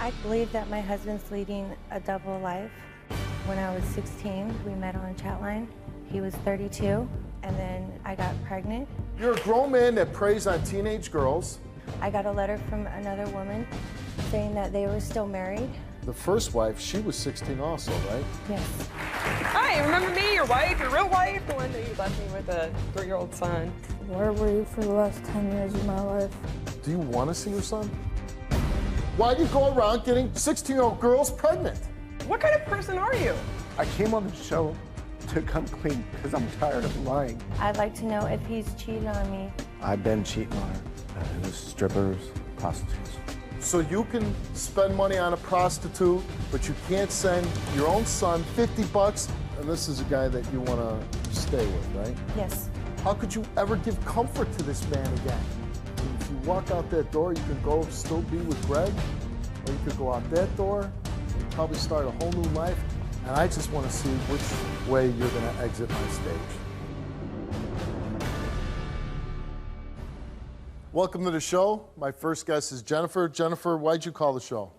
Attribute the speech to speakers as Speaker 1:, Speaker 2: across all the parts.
Speaker 1: I believe that my husband's leading a double life. When I was 16, we met on a chat line. He was 32, and then I got pregnant.
Speaker 2: You're a grown man that preys on teenage girls.
Speaker 1: I got a letter from another woman saying that they were still married.
Speaker 2: The first wife, she was 16 also, right?
Speaker 1: Yes.
Speaker 3: Hi, remember me, your wife, your real wife, the one that you left me with a 3-year-old son.
Speaker 4: Where were you for the last 10 years of my life?
Speaker 2: Do you want to see your son? Why do you go around getting 16-year-old girls pregnant?
Speaker 3: What kind of person are you?
Speaker 5: I came on the show to come clean because I'm tired of lying.
Speaker 1: I'd like to know if he's cheated on me.
Speaker 5: I've been cheating on her. It was strippers, prostitutes.
Speaker 2: So you can spend money on a prostitute, but you can't send your own son 50 bucks, and this is a guy that you want to stay with, right?
Speaker 1: Yes.
Speaker 2: How could you ever give comfort to this man again? If you walk out that door, you can go still be with Greg, or you could go out that door and probably start a whole new life. And I just want to see which way you're going to exit my stage. Welcome to the show. My first guest is Jennifer. Jennifer, why'd you call the show?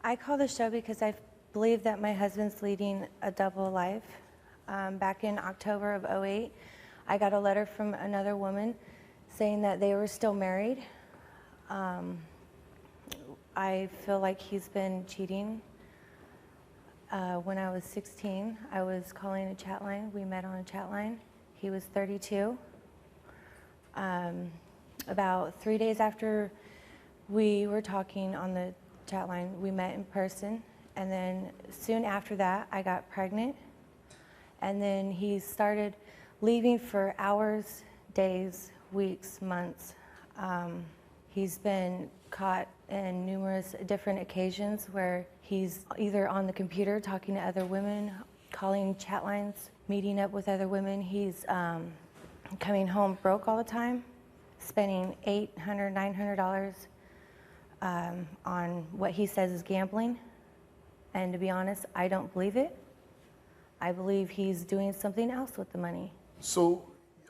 Speaker 1: I call the show because I believe that my husband's leading a double life. Back in October of '08, I got a letter from another woman saying that they were still married. I feel like he's been cheating. When I was 16, I was calling a chat line. We met on a chat line. He was 32. About 3 days after we were talking on the chat line, we met in person. And then soon after that, I got pregnant. And then he started leaving for hours, days, weeks, months. He's been caught in numerous different occasions where he's either on the computer talking to other women, calling chat lines, meeting up with other women. He's coming home broke all the time, spending $800, $900 on what he says is gambling. And to be honest, I don't believe it. I believe he's doing something else with the money.
Speaker 2: So,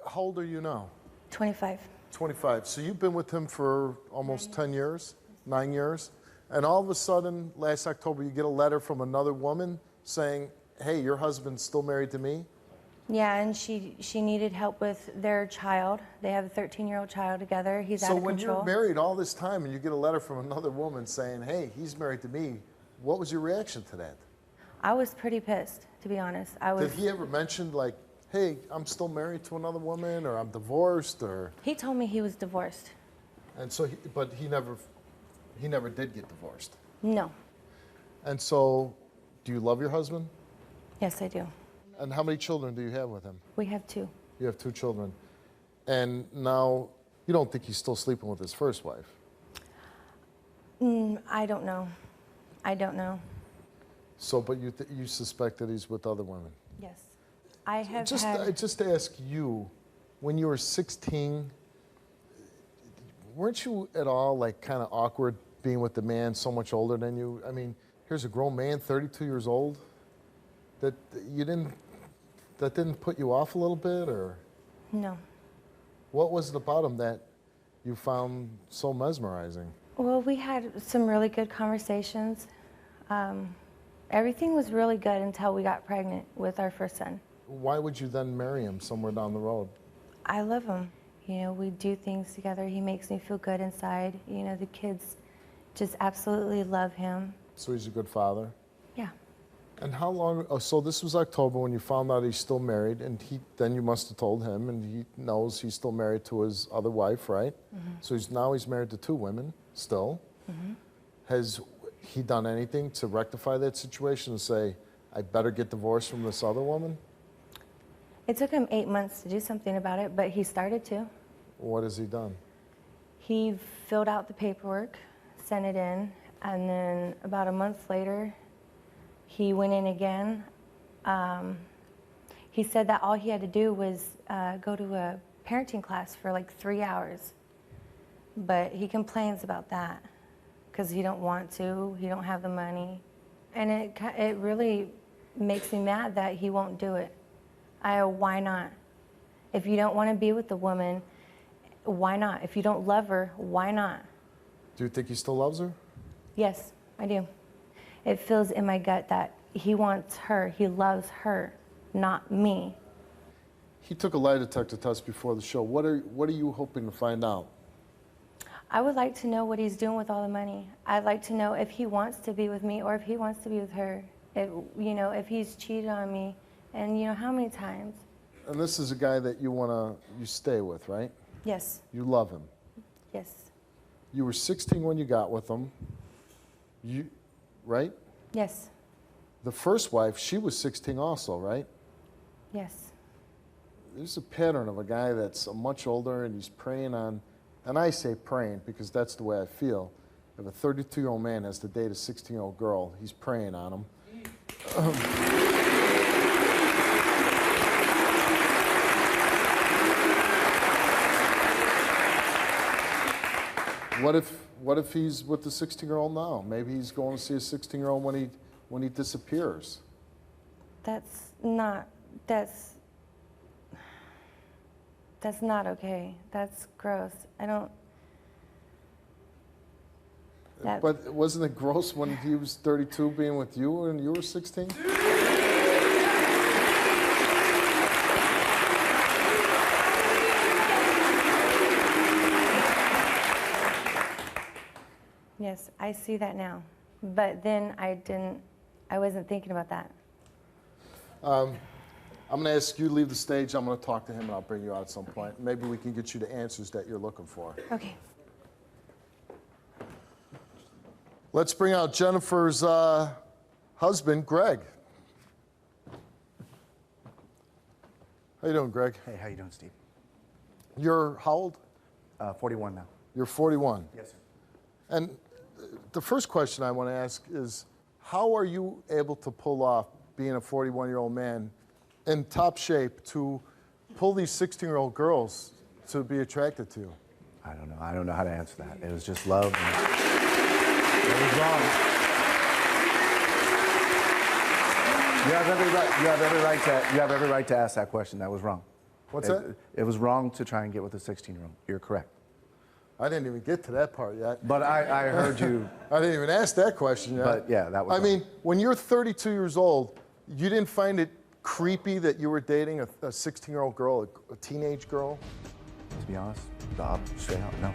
Speaker 2: how old are you now?
Speaker 1: 25.
Speaker 2: 25. So you've been with him for almost 10 years, 9 years, and all of a sudden, last October, you get a letter from another woman saying, hey, your husband's still married to me?
Speaker 1: Yeah, and she needed help with their child. They have a 13-year-old child together. He's out of control.
Speaker 2: So when you're married all this time and you get a letter from another woman saying, hey, he's married to me, what was your reaction to that?
Speaker 1: I was pretty pissed, to be honest.
Speaker 2: Did he ever mention, like, hey, I'm still married to another woman, or I'm divorced, or?
Speaker 1: He told me he was divorced.
Speaker 2: And so, but he never did get divorced.
Speaker 1: No.
Speaker 2: And so, do you love your husband?
Speaker 1: Yes, I do.
Speaker 2: And how many children do you have with him?
Speaker 1: We have 2.
Speaker 2: You have 2 children. And now, you don't think he's still sleeping with his first wife?
Speaker 1: I don't know. I don't know.
Speaker 2: So, but you suspect that he's with other women?
Speaker 1: Yes. I have
Speaker 2: just to ask you, when you were 16, weren't you at all like kind of awkward being with the man so much older than you? I mean, here's a grown man, 32 years old, that didn't put you off a little bit, or?
Speaker 1: No.
Speaker 2: What was it about him that you found so mesmerizing?
Speaker 1: Well, we had some really good conversations. Everything was really good until we got pregnant with our first son.
Speaker 2: Why would you then marry him somewhere down the road?
Speaker 1: I love him. You know, we do things together. He makes me feel good inside. You know, the kids just absolutely love him.
Speaker 2: So he's a good father?
Speaker 1: Yeah.
Speaker 2: And how long, so this was October when you found out he's still married, and then you must have told him, and he knows he's still married to his other wife, right? Mm-hmm. So now he's married to 2 women still. Mm-hmm. Has he done anything to rectify that situation and say, I better get divorced from this other woman?
Speaker 1: It took him 8 months to do something about it, but he started to.
Speaker 2: What has he done?
Speaker 1: He filled out the paperwork, sent it in, and then about a month later, he went in again. He said that all he had to do was go to a parenting class for like 3 hours. But he complains about that because he don't want to, he don't have the money. And it really makes me mad that he won't do it. Why not? If you don't want to be with the woman, why not? If you don't love her, why not?
Speaker 2: Do you think he still loves her?
Speaker 1: Yes. I do. It feels in my gut that he wants her, he loves her, not me.
Speaker 2: He took a lie detector test before the show. What are you hoping to find out?
Speaker 1: I would like to know what he's doing with all the money. I'd like to know if he wants to be with me or if he wants to be with her. If, if he's cheated on me, and how many times.
Speaker 2: And this is a guy that you stay with, right?
Speaker 1: Yes.
Speaker 2: You love him.
Speaker 1: Yes.
Speaker 2: You were 16 when you got with him. Right?
Speaker 1: Yes.
Speaker 2: The first wife, she was 16 also, right?
Speaker 1: Yes.
Speaker 2: There's a pattern of a guy that's much older and he's preying on, and I say preying because that's the way I feel. If a 32-year-old man has to date a 16-year-old girl, he's preying on him. What if he's with the 16-year-old now? Maybe he's going to see a 16-year-old when he disappears.
Speaker 1: That's not okay. That's gross. I don't.
Speaker 2: But wasn't it gross when he was 32 being with you and you were 16?
Speaker 1: Yes, I see that now. But then I wasn't thinking about that.
Speaker 2: I'm going to ask you to leave the stage. I'm going to talk to him and I'll bring you out at some point. Maybe we can get you the answers that you're looking for.
Speaker 1: Okay.
Speaker 2: Let's bring out Jennifer's husband, Greg. How you doing, Greg?
Speaker 6: Hey, how you doing, Steve?
Speaker 2: You're how old?
Speaker 6: 41 now.
Speaker 2: You're 41.
Speaker 6: Yes, sir.
Speaker 2: And the first question I want to ask is, how are you able to pull off being a 41-year-old man in top shape to pull these 16-year-old girls to be attracted to you?
Speaker 6: I don't know. I don't know how to answer that. It was just love. It was wrong. You have every right to ask that question. That was wrong.
Speaker 2: What's that?
Speaker 6: It was wrong to try and get with a 16-year-old. You're correct.
Speaker 2: I didn't even get to that part yet.
Speaker 6: But I heard you.
Speaker 2: I didn't even ask that question yet.
Speaker 6: But yeah, that was
Speaker 2: I
Speaker 6: wrong.
Speaker 2: mean, when you're 32 years old, you didn't find it creepy that you were dating a 16-year-old girl, a teenage girl?
Speaker 6: To be honest, straight out, no.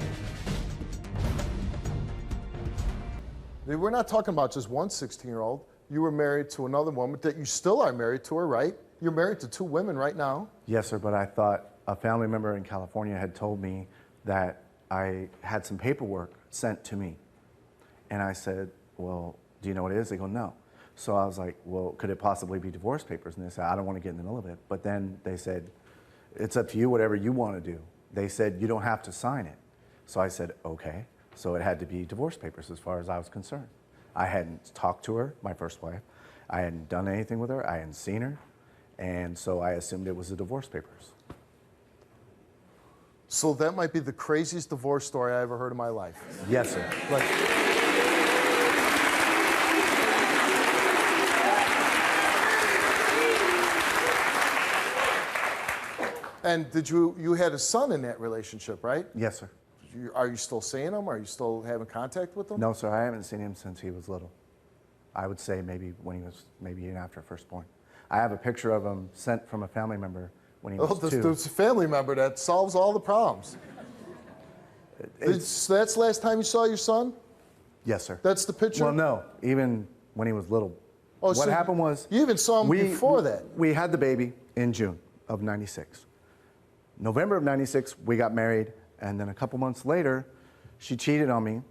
Speaker 2: We're not talking about just one 16-year-old. You were married to another woman that you still are married to her, right? You're married to 2 women right now.
Speaker 6: Yes, sir, but I thought a family member in California had told me that I had some paperwork sent to me. And I said, well, do you know what it is? They go, no. So I was like, well, could it possibly be divorce papers? And they said, I don't want to get in the middle of it. But then they said, it's up to you, whatever you want to do. They said, you don't have to sign it. So I said, okay. So it had to be divorce papers as far as I was concerned. I hadn't talked to her, my first wife. I hadn't done anything with her. I hadn't seen her. And so I assumed it was the divorce papers.
Speaker 2: So that might be the craziest divorce story I ever heard in my life.
Speaker 6: Yes, sir.
Speaker 2: And you had a son in that relationship, right?
Speaker 6: Yes, sir.
Speaker 2: Are you still seeing him? Are you still having contact with him?
Speaker 6: No, sir, I haven't seen him since he was little. I would say maybe when he was, maybe even after firstborn. I have a picture of him sent from a family member when he was 2.
Speaker 2: There's a family member that solves all the problems. So that's the last time you saw your son?
Speaker 6: Yes, sir.
Speaker 2: That's the picture?
Speaker 6: Well, no, even when he was little.
Speaker 2: Oh,
Speaker 6: what
Speaker 2: so
Speaker 6: happened was...
Speaker 2: You even saw him before that?
Speaker 6: We had the baby in June of '96. November of '96, we got married, and then a couple months later, she cheated on me.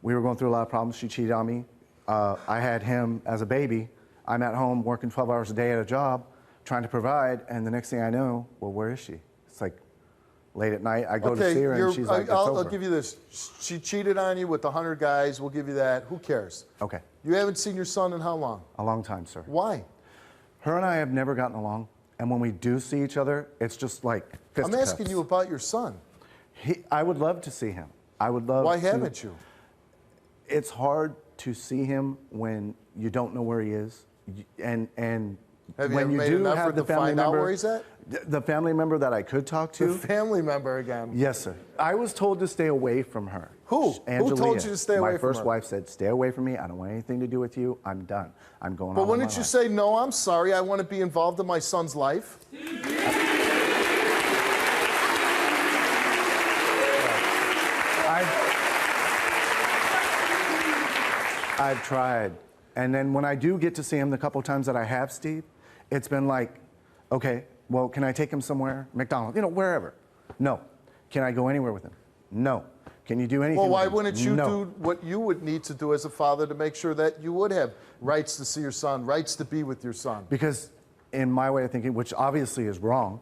Speaker 6: We were going through a lot of problems. She cheated on me. I had him as a baby. I'm at home working 12 hours a day at a job, trying to provide, and the next thing I know, well, where is she? It's like late at night, I go to see her, and she's like, it's over.
Speaker 2: I'll give you this. She cheated on you with 100 guys. We'll give you that. Who cares?
Speaker 6: Okay.
Speaker 2: You haven't seen your son in how long?
Speaker 6: A long time, sir.
Speaker 2: Why?
Speaker 6: Her and I have never gotten along, and when we do see each other, it's just like fisticuffs.
Speaker 2: I'm asking you about your son.
Speaker 6: I would love to see him. I would love
Speaker 2: Why
Speaker 6: to.
Speaker 2: haven't you?
Speaker 6: It's hard to see him when you don't know where he is, and
Speaker 2: Have you
Speaker 6: when
Speaker 2: ever
Speaker 6: you
Speaker 2: made
Speaker 6: do
Speaker 2: an
Speaker 6: have
Speaker 2: effort
Speaker 6: the
Speaker 2: to
Speaker 6: family
Speaker 2: find out
Speaker 6: member,
Speaker 2: where he's at?
Speaker 6: the family member that I could talk to.
Speaker 2: The family member again.
Speaker 6: Yes, sir. I was told to stay away from her.
Speaker 2: Who?
Speaker 6: Angelia,
Speaker 2: Who told you to stay away
Speaker 6: my
Speaker 2: from
Speaker 6: first
Speaker 2: her?
Speaker 6: wife said, stay away from me. I don't want anything to do with you. I'm done. I'm going on
Speaker 2: But
Speaker 6: with my
Speaker 2: wouldn't you
Speaker 6: life."
Speaker 2: say, no, I'm sorry, I want to be involved in my son's life?
Speaker 6: I've tried. And then when I do get to see him the couple times that I have, Steve, it's been like, okay, well, can I take him somewhere? McDonald's, wherever. No. Can I go anywhere with him? No. Can you do anything
Speaker 2: Well,
Speaker 6: with
Speaker 2: why
Speaker 6: him?
Speaker 2: wouldn't you
Speaker 6: No.
Speaker 2: do what you would need to do as a father to make sure that you would have rights to see your son, rights to be with your son?
Speaker 6: Because in my way of thinking, which obviously is wrong,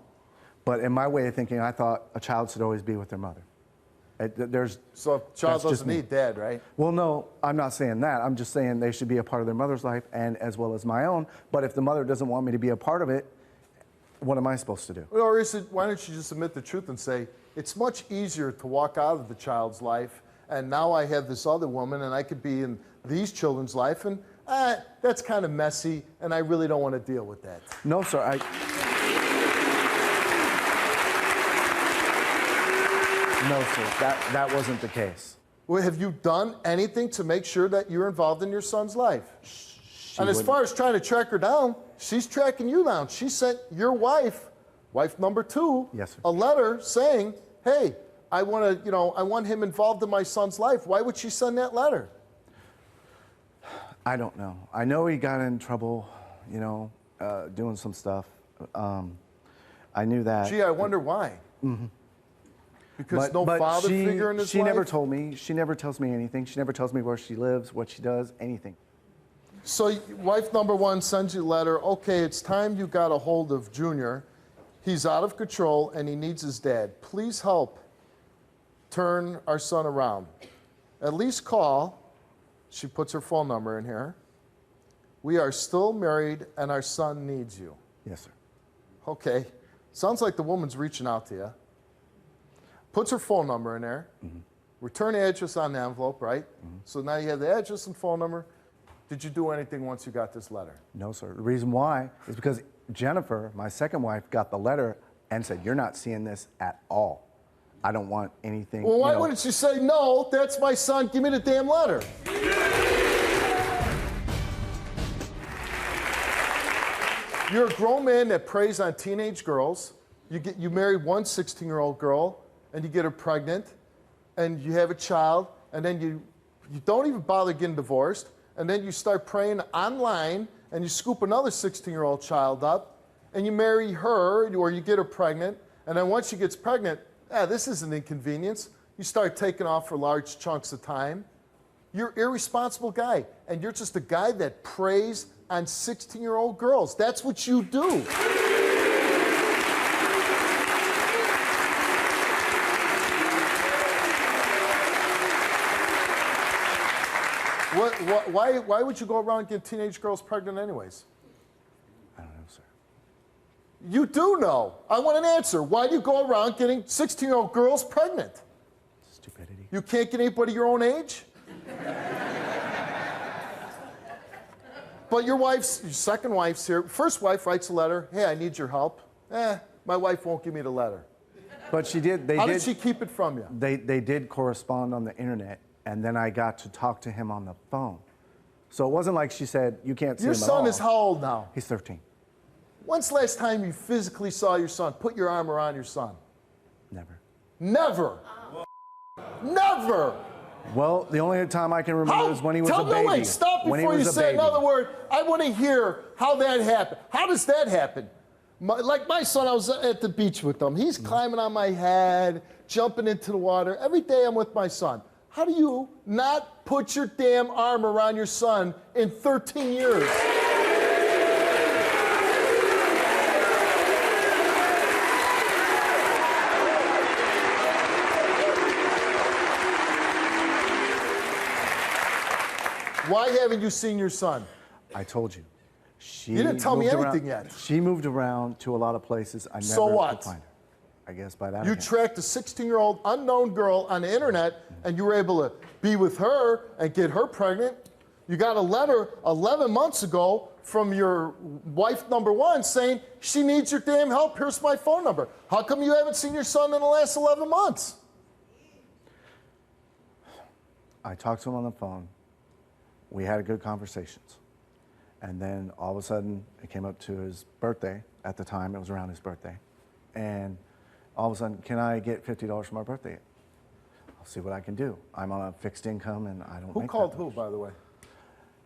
Speaker 6: but in my way of thinking, I thought a child should always be with their mother.
Speaker 2: So a child
Speaker 6: that's just
Speaker 2: doesn't
Speaker 6: me.
Speaker 2: need dad, right?
Speaker 6: Well, no, I'm not saying that. I'm just saying they should be a part of their mother's life and as well as my own. But if the mother doesn't want me to be a part of it, what am I supposed to do?
Speaker 2: Or is it, why don't you just admit the truth and say, it's much easier to walk out of the child's life, and now I have this other woman, and I could be in these children's life, and that's kind of messy, and I really don't want to deal with that.
Speaker 6: No, sir. No, sir. That wasn't the case.
Speaker 2: Well, have you done anything to make sure that you're involved in your son's life? And as far as trying to track her down, she's tracking you down. She sent your wife number 2,
Speaker 6: Yes, sir.
Speaker 2: a letter saying, hey, I want him involved in my son's life. Why would she send that letter?
Speaker 6: I don't know. I know he got in trouble, doing some stuff. I knew that.
Speaker 2: Gee, I wonder why. Mm-hmm. Because no father figure in his life?
Speaker 6: She never told me. She never tells me anything. She never tells me where she lives, what she does, anything.
Speaker 2: So wife number 1 sends you a letter, okay, it's time you got a hold of Junior. He's out of control and he needs his dad. Please help turn our son around. At least call. She puts her phone number in here. We are still married and our son needs you.
Speaker 6: Yes, sir.
Speaker 2: Okay. Sounds like the woman's reaching out to you. Puts her phone number in there. Mm-hmm. Return address on the envelope, right? Mm-hmm. So now you have the address and phone number. Did you do anything once you got this letter?
Speaker 6: No, sir. The reason why is because Jennifer, my second wife, got the letter and said, you're not seeing this at all. I don't want anything.
Speaker 2: Well, why wouldn't you say, no, that's my son, give me the damn letter? You're a grown man that preys on teenage girls. You marry one 16-year-old girl, and you get her pregnant, and you have a child, and then you don't even bother getting divorced, and then you start praying online, and you scoop another 16-year-old child up, and you marry her, or you get her pregnant, and then once she gets pregnant, this is an inconvenience. You start taking off for large chunks of time. You're an irresponsible guy, and you're just a guy that preys on 16-year-old girls. That's what you do. Why would you go around getting teenage girls pregnant anyways?
Speaker 6: I don't know, sir.
Speaker 2: You do know. I want an answer. Why do you go around getting 16-year-old girls pregnant?
Speaker 6: Stupidity.
Speaker 2: You can't get anybody your own age? But your second wife's here. First wife writes a letter. Hey, I need your help. My wife won't give me the letter.
Speaker 6: But she did.
Speaker 2: How did she keep it from you?
Speaker 6: They did correspond on the internet, and then I got to talk to him on the phone. So it wasn't like she said, you can't see him at all.
Speaker 2: Your son is how old now?
Speaker 6: He's 13.
Speaker 2: When's the last time you physically saw your son? Put your arm around your son.
Speaker 6: Never.
Speaker 2: Never. Never.
Speaker 6: Well, the only time I can remember is when he was a baby.
Speaker 2: Wait, stop before you say another word. I want to hear how that happened. How does that happen? Like my son, I was at the beach with him. He's climbing on my head, jumping into the water. Every day I'm with my son. How do you not put your damn arm around your son in 13 years? Why haven't you seen your son?
Speaker 6: I told you.
Speaker 2: You didn't tell me anything yet.
Speaker 6: She moved around to a lot of places. I never could find her. I guess by that
Speaker 2: You tracked a 16-year-old unknown girl on the internet, and you were able to be with her and get her pregnant. You got a letter 11 months ago from your wife number 1 saying, she needs your damn help, here's my phone number. How come you haven't seen your son in the last 11 months?
Speaker 6: I talked to him on the phone. We had a good conversations. And then all of a sudden, it came up to his birthday. At the time, it was around his birthday. And all of a sudden, can I get $50 for my birthday? I'll see what I can do. I'm on a fixed income and I don't
Speaker 2: Who
Speaker 6: make
Speaker 2: called
Speaker 6: that
Speaker 2: who,
Speaker 6: much.
Speaker 2: by the way?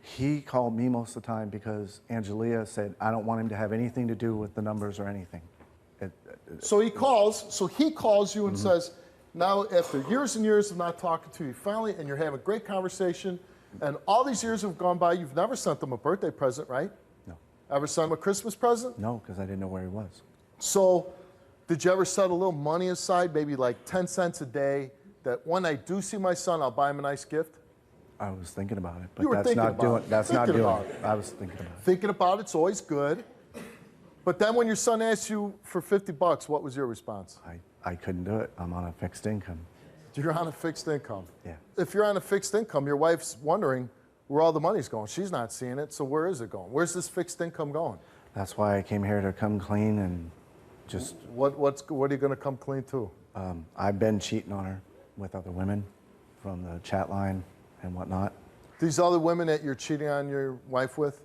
Speaker 6: He called me most of the time because Angelia said, I don't want him to have anything to do with the numbers or anything.
Speaker 2: So he calls you and says, now after years and years of not talking to you, finally, and you're having a great conversation, and all these years have gone by, you've never sent them a birthday present, right?
Speaker 6: No.
Speaker 2: Ever sent him a Christmas present?
Speaker 6: No, because I didn't know where he was.
Speaker 2: So did you ever set a little money aside, maybe like 10 cents a day, that when I do see my son, I'll buy him a nice gift?
Speaker 6: I was thinking about it, but
Speaker 2: You were
Speaker 6: that's
Speaker 2: thinking
Speaker 6: not
Speaker 2: about
Speaker 6: doing.
Speaker 2: it.
Speaker 6: That's not
Speaker 2: Thinking
Speaker 6: doing.
Speaker 2: about
Speaker 6: It.
Speaker 2: it.
Speaker 6: I was thinking about it.
Speaker 2: Thinking about it's always good. But then when your son asks you for $50, what was your response?
Speaker 6: I couldn't do it. I'm on a fixed income.
Speaker 2: You're on a fixed income.
Speaker 6: Yeah.
Speaker 2: If you're on a fixed income, your wife's wondering where all the money's going. She's not seeing it, so where is it going? Where's this fixed income going?
Speaker 6: That's why I came here to come clean and just.
Speaker 2: What are you going to come clean to?
Speaker 6: I've been cheating on her with other women from the chat line and whatnot.
Speaker 2: These other women that you're cheating on your wife with,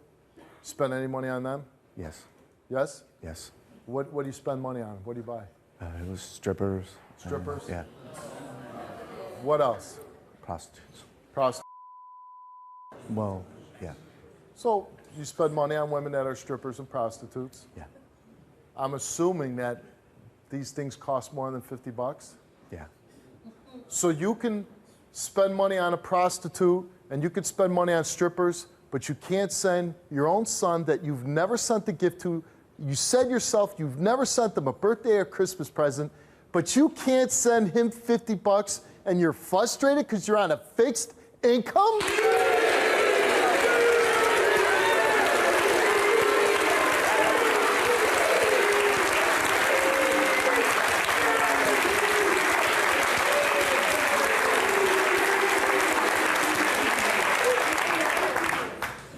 Speaker 2: spend any money on them?
Speaker 6: Yes.
Speaker 2: Yes?
Speaker 6: Yes.
Speaker 2: What do you spend money on? What do you buy?
Speaker 6: It was strippers.
Speaker 2: Strippers?
Speaker 6: Yeah.
Speaker 2: What else?
Speaker 6: Prostitutes.
Speaker 2: Prostitutes.
Speaker 6: Well, yeah.
Speaker 2: So you spend money on women that are strippers and prostitutes.
Speaker 6: Yeah.
Speaker 2: I'm assuming that these things cost more than $50.
Speaker 6: Yeah.
Speaker 2: So you can spend money on a prostitute and you can spend money on strippers, but you can't send your own son that you've never sent a gift to. You said yourself you've never sent them a birthday or Christmas present, but you can't send him $50 and you're frustrated because you're on a fixed income?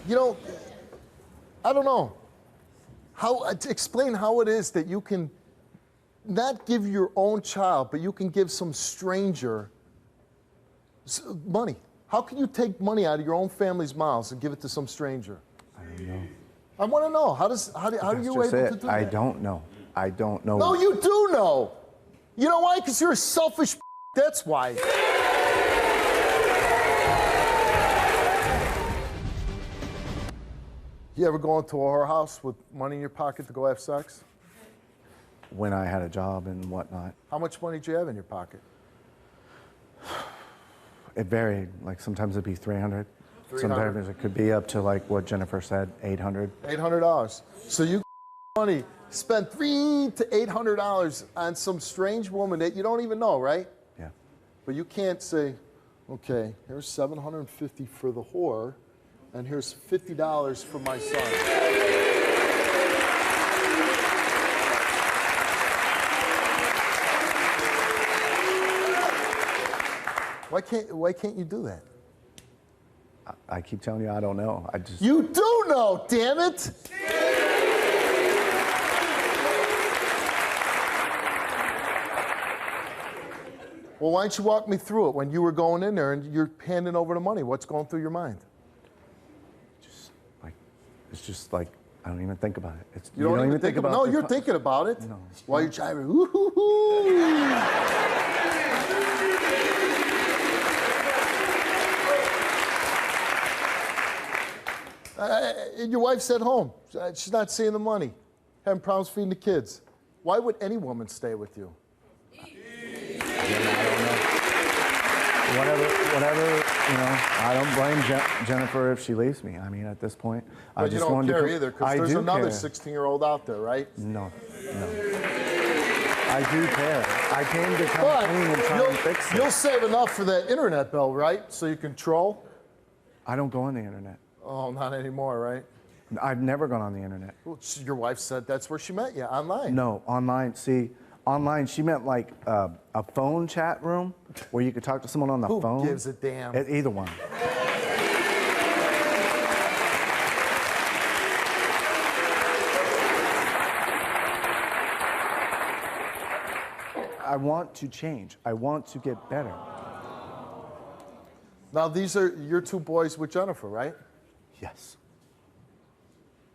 Speaker 2: You know, I don't know. To explain how it is that you can not give your own child, but you can give some stranger money. How can you take money out of your own family's mouths and give it to some stranger?
Speaker 6: I don't know.
Speaker 2: I want to know. How are
Speaker 6: That's
Speaker 2: you able
Speaker 6: just
Speaker 2: to
Speaker 6: it.
Speaker 2: do that?
Speaker 6: I don't know. I don't know.
Speaker 2: No, you do know. You know why? Because you're a selfish. That's why. You ever go into a whorehouse with money in your pocket to go have sex?
Speaker 6: When I had a job and whatnot,
Speaker 2: How much money did you have in your pocket?
Speaker 6: it varied. Like sometimes it'd be 300.
Speaker 2: 300.
Speaker 6: Sometimes it could be up to like what Jennifer said, 800.
Speaker 2: $800. So you money, spend $300 to $800 on some strange woman that you don't even know, right?
Speaker 6: Yeah.
Speaker 2: But you can't say, okay, here's $750 for the whore, and here's $50 for my son. Why can't you do that?
Speaker 6: I keep telling you I don't know. I just.
Speaker 2: You do know, damn it! Well, why don't you walk me through it when you were going in there and you're handing over the money? What's going through your mind?
Speaker 6: It's just like I don't even think about it.
Speaker 2: You don't even think about it. No,
Speaker 6: the
Speaker 2: you're
Speaker 6: co-
Speaker 2: thinking about it.
Speaker 6: No.
Speaker 2: While you're driving. Ooh. And your wife's at home. She's not seeing the money. Having problems feeding the kids. Why would any woman stay with you?
Speaker 6: Whatever, you know, I don't blame Jennifer if she leaves me. I mean, at this point, I
Speaker 2: But you
Speaker 6: just
Speaker 2: don't
Speaker 6: wanted
Speaker 2: care
Speaker 6: to.
Speaker 2: either, because
Speaker 6: I
Speaker 2: there's
Speaker 6: do
Speaker 2: another
Speaker 6: care.
Speaker 2: 16-year-old out there, right?
Speaker 6: No. I do care. I came to come clean and try and fix it.
Speaker 2: You'll save enough for that internet bill, right? So you can troll?
Speaker 6: I don't go on the internet.
Speaker 2: Oh, not anymore, right?
Speaker 6: I've never gone on the internet.
Speaker 2: Well, your wife said that's where she met you, online.
Speaker 6: No, online. See, online, she meant like a phone chat room where you could talk to someone on the
Speaker 2: Who
Speaker 6: phone.
Speaker 2: gives a damn?
Speaker 6: Either one. I want to change. I want to get better.
Speaker 2: Now, these are your two boys with Jennifer, right?
Speaker 6: Yes.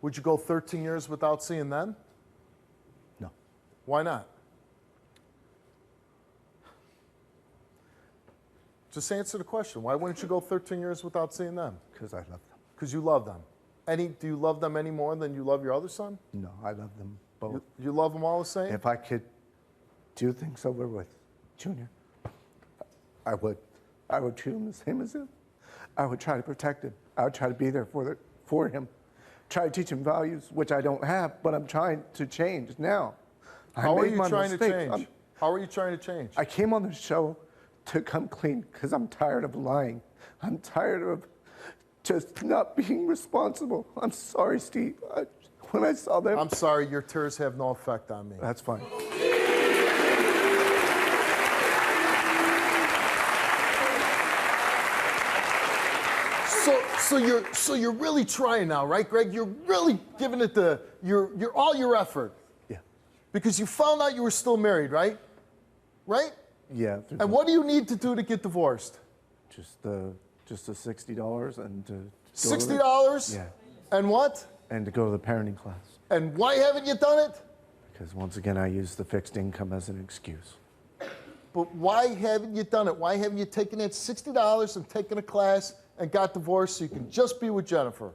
Speaker 2: Would you go 13 years without seeing them?
Speaker 6: No.
Speaker 2: Why not? Just answer the question. Why wouldn't you go 13 years without seeing them?
Speaker 6: Because I love them.
Speaker 2: Because you love them. Do you love them any more than you love your other son?
Speaker 6: No, I love them both.
Speaker 2: You love them all the same?
Speaker 6: If I could do things over with Junior, I would. I would treat him the same as him. I would try to protect him. I would try to be there for him. Try to teach him values, which I don't have, but I'm trying to change now.
Speaker 2: How are you trying to change? How are you trying to change?
Speaker 6: I came on the show to come clean because I'm tired of lying. I'm tired of just not being responsible. I'm sorry, Steve. When I saw them...
Speaker 2: I'm sorry, your tears have no effect on me.
Speaker 6: That's fine.
Speaker 2: So you're really trying now, right, Greg? You're really giving it your all your effort.
Speaker 6: Yeah.
Speaker 2: Because you found out you were still married, right? Right?
Speaker 6: Yeah.
Speaker 2: And what do you need to do to get divorced?
Speaker 6: Just the $60 and to
Speaker 2: $60?
Speaker 6: Yeah.
Speaker 2: And what?
Speaker 6: And to go to the parenting class.
Speaker 2: And why haven't you done it?
Speaker 6: Because once again, I use the fixed income as an excuse.
Speaker 2: But why haven't you done it? Why haven't you taken that $60 and taken a class and got divorced so you can just be with Jennifer?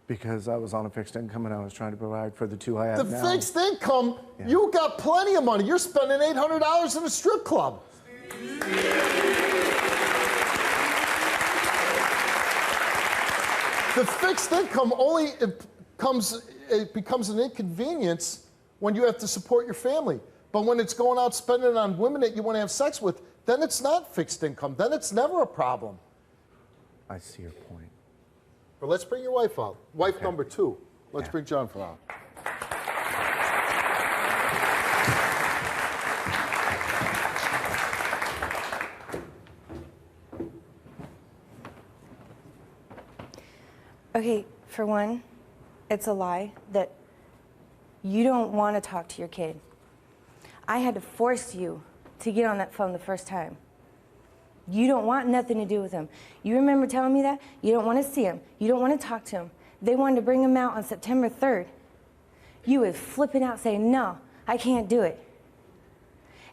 Speaker 6: Because I was on a fixed income and I was trying to provide for the two I have now.
Speaker 2: The fixed income, you got plenty of money. You're spending $800 in a strip club. The fixed income only becomes an inconvenience when you have to support your family. But when it's going out spending it on women that you want to have sex with, then it's not fixed income. Then it's never a problem.
Speaker 6: I see your point.
Speaker 2: But let's bring your wife out. Wife
Speaker 6: Okay.
Speaker 2: number 2. Let's
Speaker 6: Yeah.
Speaker 2: bring Jennifer out.
Speaker 1: Okay, for one, it's a lie that you don't want to talk to your kid. I had to force you to get on that phone the first time. You don't want nothing to do with him. You remember telling me that? You don't want to see him. You don't want to talk to him. They wanted to bring him out on September 3rd. You was flipping out saying, no, I can't do it.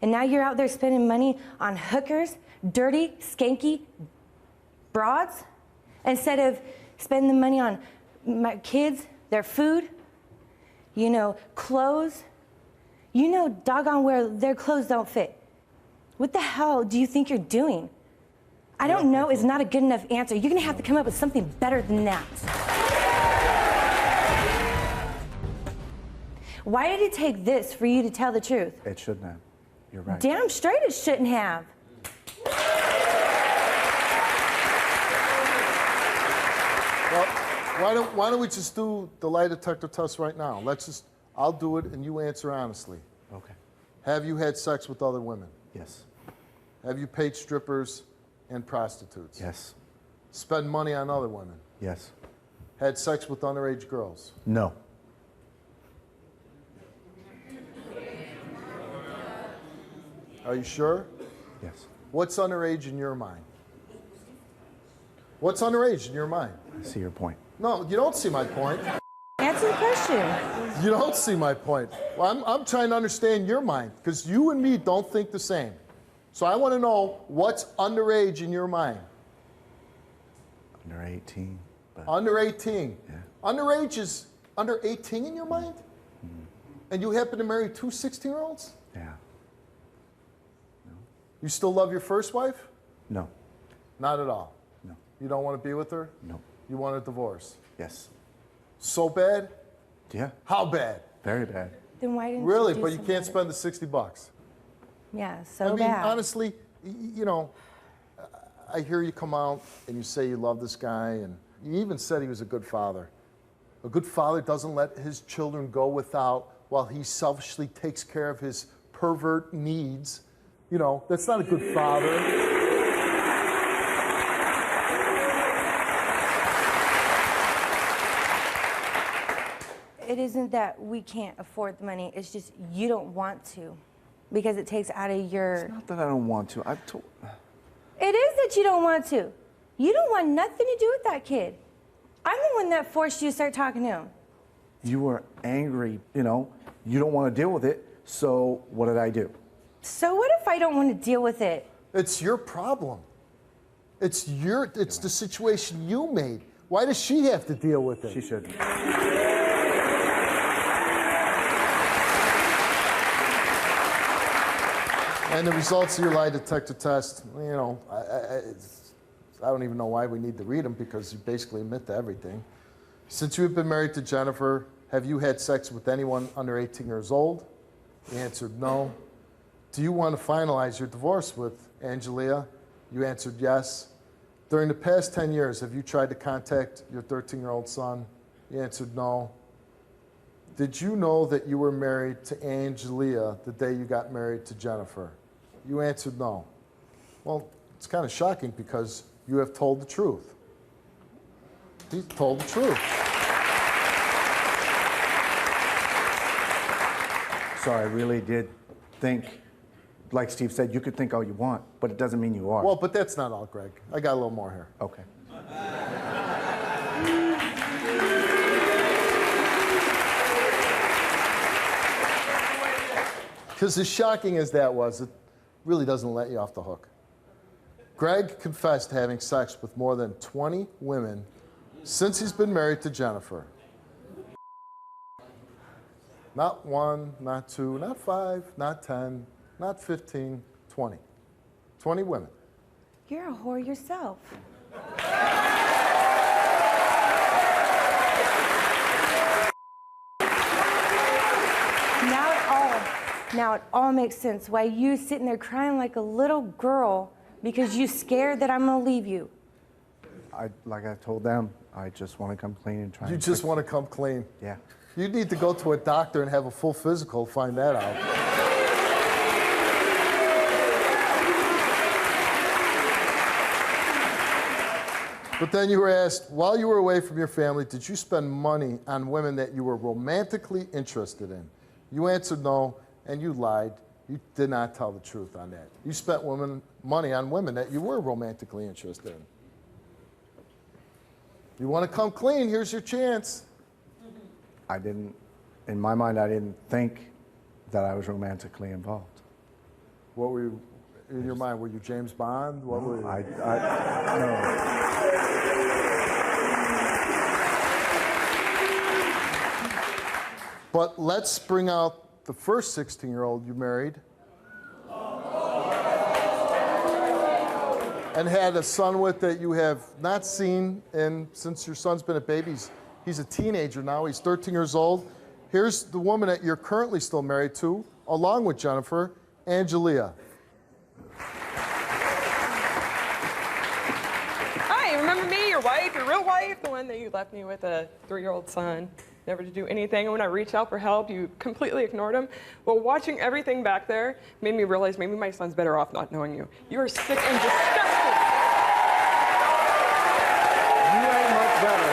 Speaker 1: And now you're out there spending money on hookers, dirty, skanky broads, instead of spending the money on my kids, their food, you know, clothes. You know doggone where their clothes don't fit. What the hell do you think you're doing? I don't know is not a good enough answer. You're gonna have to come up with something better than that. Why did it take this for you to tell the truth?
Speaker 6: It shouldn't have. You're right.
Speaker 1: Damn straight it shouldn't have.
Speaker 2: Well, why don't we just do the lie detector test right now? I'll do it and you answer honestly.
Speaker 6: Okay.
Speaker 2: Have you had sex with other women?
Speaker 6: Yes.
Speaker 2: Have you paid strippers and prostitutes?
Speaker 6: Yes.
Speaker 2: Spend money on other women?
Speaker 6: Yes.
Speaker 2: Had sex with underage girls?
Speaker 6: No.
Speaker 2: Are you sure?
Speaker 6: Yes.
Speaker 2: What's underage in your mind? What's underage in your mind?
Speaker 6: I see your point.
Speaker 2: No, you don't see my point.
Speaker 1: Answer the question.
Speaker 2: You don't see my point. Well, I'm trying to understand your mind because you and me don't think the same. So I want to know what's underage in your mind.
Speaker 6: Under 18. But
Speaker 2: Under 18.
Speaker 6: Yeah.
Speaker 2: Underage is under 18 in your mind? And you happen to marry 2 16-year-olds?
Speaker 6: Yeah.
Speaker 2: You still love your first wife?
Speaker 6: No.
Speaker 2: Not at all.
Speaker 6: No.
Speaker 2: You don't want to be with her?
Speaker 6: No.
Speaker 2: You want a divorce?
Speaker 6: Yes.
Speaker 2: So bad?
Speaker 6: Yeah.
Speaker 2: How bad?
Speaker 6: Very bad.
Speaker 1: Then why didn't
Speaker 2: Really?
Speaker 1: you do
Speaker 2: But you
Speaker 1: something
Speaker 2: can't
Speaker 1: about
Speaker 2: spend the $60.
Speaker 1: it? Yeah, so
Speaker 2: I mean,
Speaker 1: bad.
Speaker 2: honestly, you know, I hear you come out and you say you love this guy, and you even said he was a good father. A good father doesn't let his children go without while he selfishly takes care of his pervert needs. You know, that's not a good father.
Speaker 1: It isn't that we can't afford the money, it's just you don't want to because it takes out of your...
Speaker 6: Not that I don't want to.
Speaker 1: It is that you don't want to. You don't want nothing to do with that kid. I'm the one that forced you to start talking to him.
Speaker 6: You were angry, you know, you don't want to deal with it, so what did I do?
Speaker 1: So what if I don't want to deal with it?
Speaker 2: It's your problem. It's the situation you made. Why does she have to deal with it?
Speaker 6: She shouldn't.
Speaker 2: And the results of your lie detector test, you know, I don't even know why we need to read them because you basically admit to everything. Since you have been married to Jennifer, have you had sex with anyone under 18 years old? You answered no. Do you want to finalize your divorce with Angelia? You answered yes. During the past 10 years, have you tried to contact your 13-year-old son? You answered no. Did you know that you were married to Angelia the day you got married to Jennifer? You answered no. Well, it's kind of shocking because you have told the truth. He told the truth.
Speaker 6: So I really did think, like Steve said, you could think all you want, but it doesn't mean you are.
Speaker 2: Well, but that's not all, Greg. I got a little more here.
Speaker 6: Okay.
Speaker 2: Because as shocking as that was, it really doesn't let you off the hook. Greg confessed to having sex with more than 20 women since he's been married to Jennifer. Not 1, not 2, not 5, not 10, not 15, 20. 20 women.
Speaker 1: You're a whore yourself. Now it all makes sense why you sitting there crying like a little girl because you scared that I'm gonna leave you.
Speaker 6: Like I told them, I just want to come clean and try.
Speaker 2: You just want to come clean.
Speaker 6: Yeah.
Speaker 2: You need to go to a doctor and have a full physical to find that out. But then you were asked, while you were away from your family, did you spend money on women that you were romantically interested in? You answered no, and you lied. You did not tell the truth on that. You spent money on women that you were romantically interested in. You want to come clean, here's your chance.
Speaker 6: I didn't, in my mind, I didn't think that I was romantically involved.
Speaker 2: What were you, in your mind, were you James Bond? What were you?
Speaker 6: No.
Speaker 2: But let's bring out the first 16-year-old you married and had a son with that you have not seen since your son's been a baby. He's a teenager now. He's 13 years old. Here's the woman that you're currently still married to, along with Jennifer, Angelia.
Speaker 3: Hi, remember me, your wife, your real wife, the one that you left me with a 3-year-old son, never to do anything. And when I reached out for help, you completely ignored him. Well, watching everything back there made me realize maybe my son's better off not knowing you. You are sick and disgusting.
Speaker 6: You ain't much better.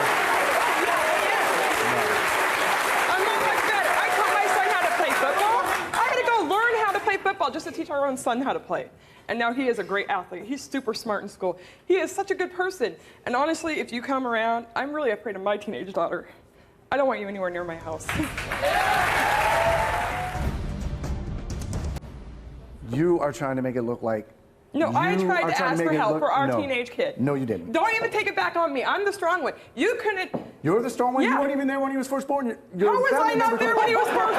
Speaker 3: I'm not much better. I taught my son how to play football. I had to go learn how to play football just to teach our own son how to play. And now he is a great athlete. He's super smart in school. He is such a good person. And honestly, if you come around, I'm really afraid of my teenage daughter. I don't want you anywhere near my house.
Speaker 6: You are trying to make it look like.
Speaker 3: No, I tried to ask for help for our
Speaker 6: no.
Speaker 3: teenage kid.
Speaker 6: No, you didn't.
Speaker 3: Don't even take it back on me. I'm the strong one. You couldn't.
Speaker 6: You're the strong one?
Speaker 3: Yeah.
Speaker 6: You weren't even there when he was first born.
Speaker 3: How was I not there when he was first born?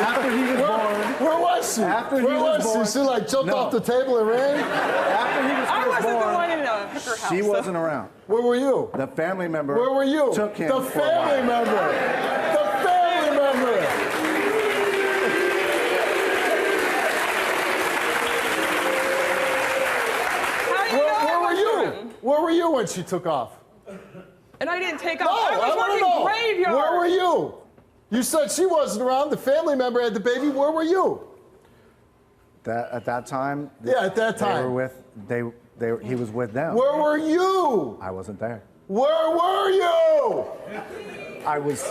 Speaker 6: After he was born.
Speaker 2: Where was she?
Speaker 6: After he
Speaker 2: Where
Speaker 6: was born.
Speaker 2: she? She like jumped off the table and ran?
Speaker 6: After he was
Speaker 3: I
Speaker 6: first
Speaker 3: wasn't
Speaker 6: born,
Speaker 3: the one in the hooker house.
Speaker 6: she wasn't around.
Speaker 2: Where were you?
Speaker 6: The family member.
Speaker 2: Where were you?
Speaker 6: Took him.
Speaker 2: The
Speaker 6: for a while.
Speaker 2: family member. The family member.
Speaker 3: How do you know I
Speaker 2: Where were
Speaker 3: was
Speaker 2: you?
Speaker 3: around?
Speaker 2: Where were you when she took off?
Speaker 3: And I didn't take off.
Speaker 2: No,
Speaker 3: I was
Speaker 2: wanna
Speaker 3: working
Speaker 2: know.
Speaker 3: graveyard.
Speaker 2: Where were you? You said she wasn't around. The family member had the baby. Where were you?
Speaker 6: At that time.
Speaker 2: Yeah, at that time.
Speaker 6: They were with. He was with them.
Speaker 2: Where were you?
Speaker 6: I wasn't there.
Speaker 2: Where were you?
Speaker 6: I was.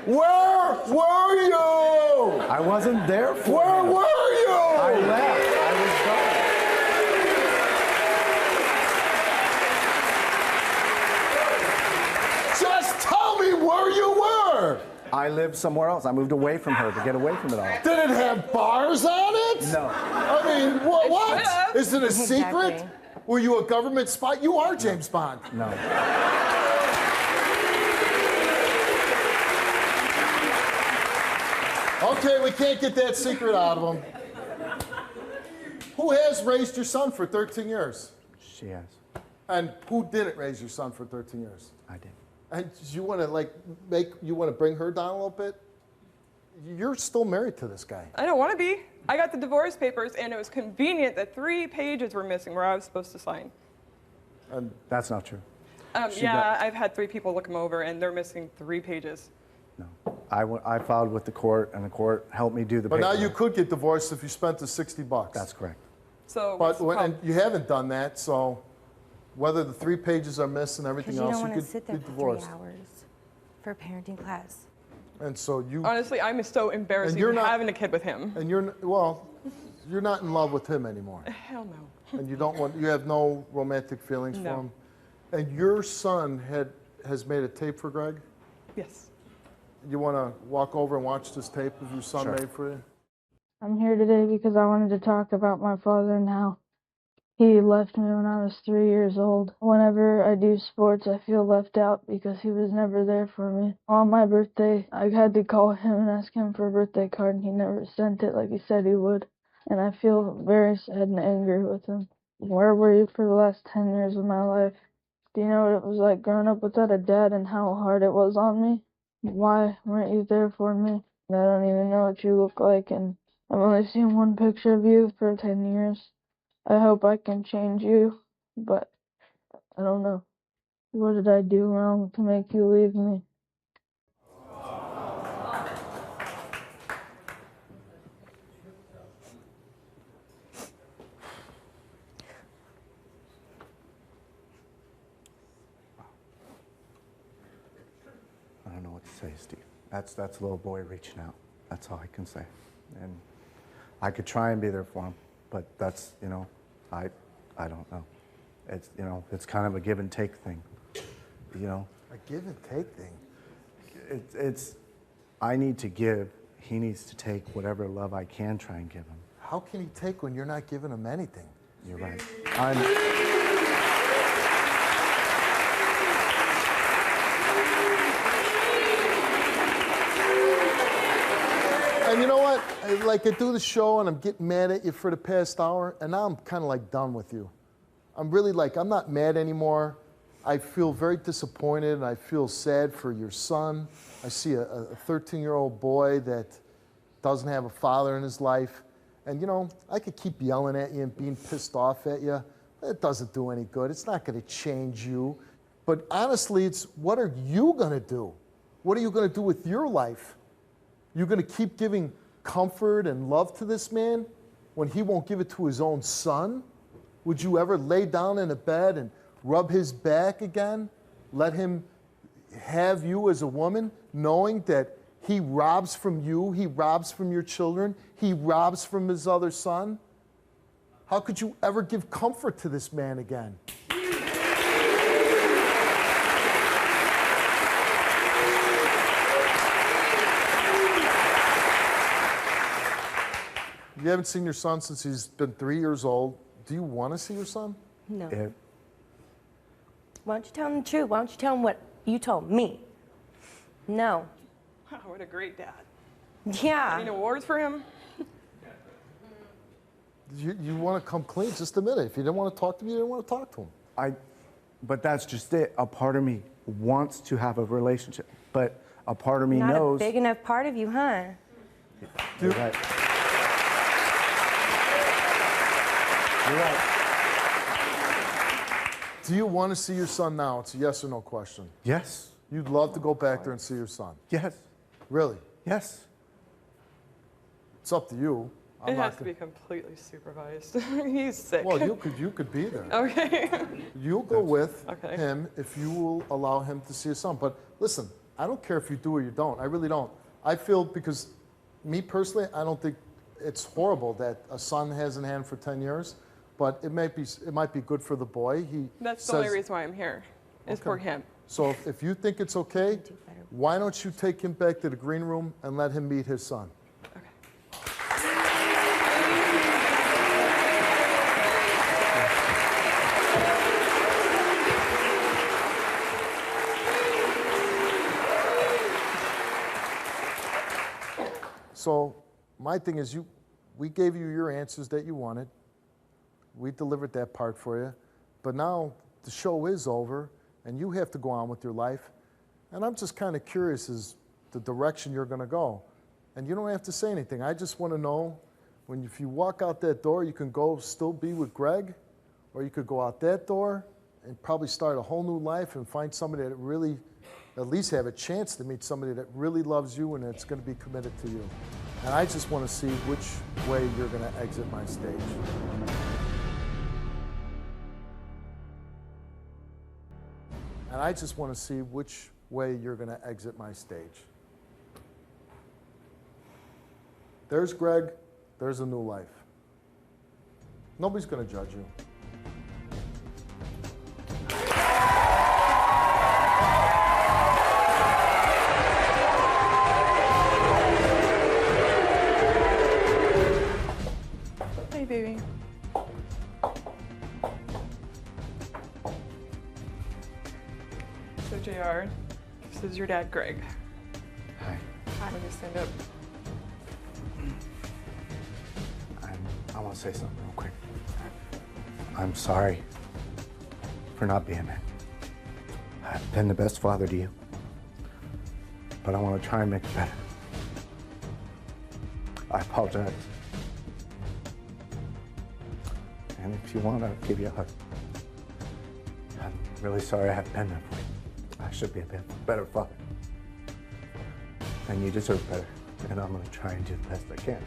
Speaker 2: Where were you? you?
Speaker 6: I wasn't there for
Speaker 2: Where
Speaker 6: him.
Speaker 2: were you?
Speaker 6: I left. I was gone.
Speaker 2: Just tell me where you were.
Speaker 6: I lived somewhere else. I moved away from her to get away from it all.
Speaker 2: Did it have bars on it?
Speaker 6: No.
Speaker 2: I mean, what?
Speaker 3: should've.
Speaker 2: Is it a secret?
Speaker 1: Exactly.
Speaker 2: Were you a government spy? You are James Bond.
Speaker 6: No.
Speaker 2: Okay, we can't get that secret out of him. Who has raised your son for 13 years?
Speaker 6: She has.
Speaker 2: And who didn't raise your son for 13 years?
Speaker 6: I did.
Speaker 2: And you want to bring her down a little bit? You're still married to this guy.
Speaker 3: I don't want to be. I got the divorce papers, and it was convenient that 3 pages were missing where I was supposed to sign.
Speaker 2: And
Speaker 6: That's not true.
Speaker 3: Yeah, I've had 3 people look them over, and they're missing 3 pages.
Speaker 6: No. I filed with the court, and the court helped me do the
Speaker 2: but now
Speaker 6: paperwork.
Speaker 2: you could get divorced if you spent the $60.
Speaker 6: That's correct.
Speaker 3: So,
Speaker 2: But
Speaker 3: what's the problem?
Speaker 2: and you haven't done that, so whether the 3 pages are missed and everything
Speaker 1: Because you
Speaker 2: else,
Speaker 1: don't
Speaker 2: you
Speaker 1: want to
Speaker 2: could
Speaker 1: sit there
Speaker 2: be
Speaker 1: for
Speaker 2: divorced.
Speaker 1: 3 hours for parenting class.
Speaker 2: And so you
Speaker 3: Honestly, I'm so embarrassed
Speaker 2: And you're
Speaker 3: even
Speaker 2: not-
Speaker 3: having a kid with him.
Speaker 2: and you're not in love with him anymore,
Speaker 3: Hell no.
Speaker 2: and you have no romantic feelings for
Speaker 3: No.
Speaker 2: him. And your son has made a tape for Greg.
Speaker 3: Yes.
Speaker 2: You want to walk over and watch this tape of your son
Speaker 6: Sure.
Speaker 2: made for you?
Speaker 4: I'm here today because I wanted to talk about my father and how he left me when I was 3 years old. Whenever I do sports, I feel left out because he was never there for me. On my birthday, I had to call him and ask him for a birthday card, and he never sent it like he said he would. And I feel very sad and angry with him. Where were you for the last 10 years of my life? Do you know what it was like growing up without a dad and how hard it was on me? Why weren't you there for me? I don't even know what you look like, and I've only seen one picture of you for 10 years. I hope I can change you, but I don't know. What did I do wrong to make you leave me?
Speaker 6: I don't know what to say, Steve. That's little boy reaching out. That's all I can say. And I could try and be there for him, but that's, I don't know. It's, it's kind of a give and take thing,
Speaker 2: A give and take thing.
Speaker 6: It's I need to give, he needs to take whatever love I can try and give him.
Speaker 2: How can he take when you're not giving him anything?
Speaker 6: You're right.
Speaker 2: And you know what? I do the show and I'm getting mad at you for the past hour, and now I'm kind of done with you. I'm really I'm not mad anymore. I feel very disappointed and I feel sad for your son. I see a 13-year-old boy that doesn't have a father in his life. And I could keep yelling at you and being pissed off at you. It doesn't do any good. It's not going to change you. But honestly, it's what are you going to do? What are you going to do with your life? You're going to keep giving comfort and love to this man when he won't give it to his own son? Would you ever lay down in a bed and rub his back again? Let him have you as a woman, knowing that he robs from you, he robs from your children, he robs from his other son? How could you ever give comfort to this man again? You haven't seen your son since he's been 3 years old. Do you want to see your son?
Speaker 1: No.
Speaker 6: If,
Speaker 1: Why don't you tell him the truth? Why don't you tell him what you told me? No.
Speaker 3: Wow, what a great dad.
Speaker 1: Yeah.
Speaker 3: Any awards for him?
Speaker 2: You want to come clean? Just admit it. If you didn't want to talk to me, you didn't want to talk to him.
Speaker 6: but that's just it. A part of me wants to have a relationship, but a part of me
Speaker 1: Not
Speaker 6: knows.
Speaker 1: a big enough part of you, huh?
Speaker 6: You're right. You're right.
Speaker 2: Do you want to see your son now? It's a yes or no question.
Speaker 6: Yes.
Speaker 2: You'd love to go back there and see your son.
Speaker 6: Yes.
Speaker 2: Really?
Speaker 6: Yes.
Speaker 2: It's up to you.
Speaker 3: It has to be completely supervised. He's sick.
Speaker 2: Well, you could be there.
Speaker 3: Okay.
Speaker 2: You'll go with
Speaker 3: Okay.
Speaker 2: him if you will allow him to see his son. But listen, I don't care if you do or you don't. I really don't. I feel because me personally, I don't think it's horrible that a son hasn't had him for 10 years, but it might be good for the boy.
Speaker 3: That's the only reason why I'm here, is for him.
Speaker 2: So if you think it's okay, why don't you take him back to the green room and let him meet his son? So my thing is, we gave you your answers that you wanted. We delivered that part for you. But now the show is over, and you have to go on with your life. And I'm just kind of curious as the direction you're going to go. And you don't have to say anything. I just want to know, if you walk out that door, you can go still be with Greg, or you could go out that door and probably start a whole new life and find somebody that really, at least have a chance to meet somebody that really loves you and that's going to be committed to you. And I just want to see which way you're going to exit my stage. And I just want to see which way you're going to exit my stage. There's Greg, there's a new life. Nobody's going to judge you.
Speaker 3: Hey, baby. So, JR, this is your dad, Greg.
Speaker 6: Hi.
Speaker 3: Let me just stand up.
Speaker 6: I want to say something real quick. I'm sorry for not being there. I've been the best father to you, but I want to try and make it better. I apologize. And if you want, I'll give you a hug. I'm really sorry I haven't been there for you. I should be a better father. And you deserve better. And I'm going to try and do the best I can.